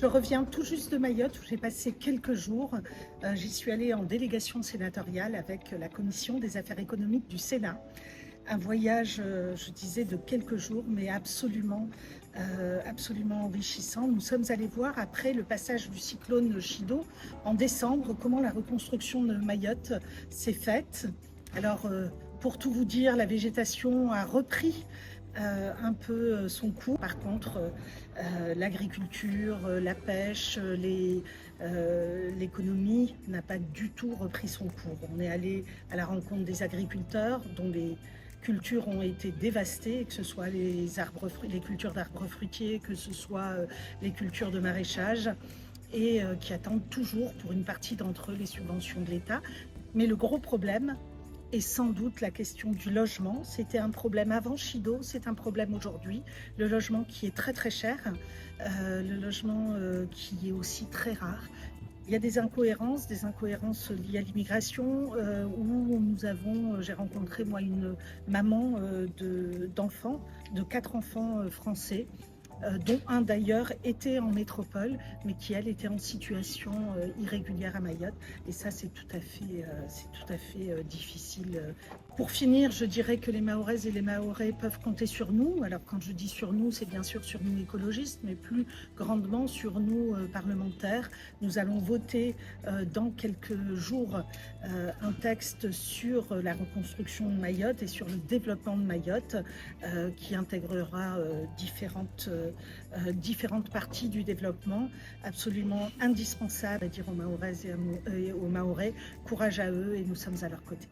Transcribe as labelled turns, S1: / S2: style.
S1: Je reviens tout juste de Mayotte où j'ai passé quelques jours. J'y suis allée en délégation sénatoriale avec la Commission des affaires économiques du Sénat. Un voyage, je disais, de quelques jours, mais absolument enrichissant. Nous sommes allés voir, après le passage du cyclone Chido en décembre, comment la reconstruction de Mayotte s'est faite. Alors, pour tout vous dire, la végétation a repris un peu son cours. Par contre, l'agriculture, la pêche, l'économie n'a pas du tout repris son cours. On est allé à la rencontre des agriculteurs dont les cultures ont été dévastées, que ce soit les cultures d'arbres fruitiers, que ce soit les cultures de maraîchage, et qui attendent toujours pour une partie d'entre eux les subventions de l'État. Mais le gros problème, et sans doute la question du logement, c'était un problème avant Chido, c'est un problème aujourd'hui. Le logement qui est très très cher, le logement qui est aussi très rare. Il y a des incohérences liées à l'immigration où j'ai rencontré moi une maman d'enfants, de 4 enfants français, dont un d'ailleurs était en métropole, mais qui elle était en situation irrégulière à Mayotte. Et ça, c'est tout à fait difficile. Pour finir, je dirais que les Mahoraises et les Mahorais peuvent compter sur nous. Alors quand je dis sur nous, c'est bien sûr sur nous écologistes, mais plus grandement sur nous parlementaires. Nous allons voter dans quelques jours un texte sur la reconstruction de Mayotte et sur le développement de Mayotte qui intégrera différentes parties du développement, absolument indispensable à dire aux Mahoraises et aux Mahorais. Courage à eux et nous sommes à leur côté.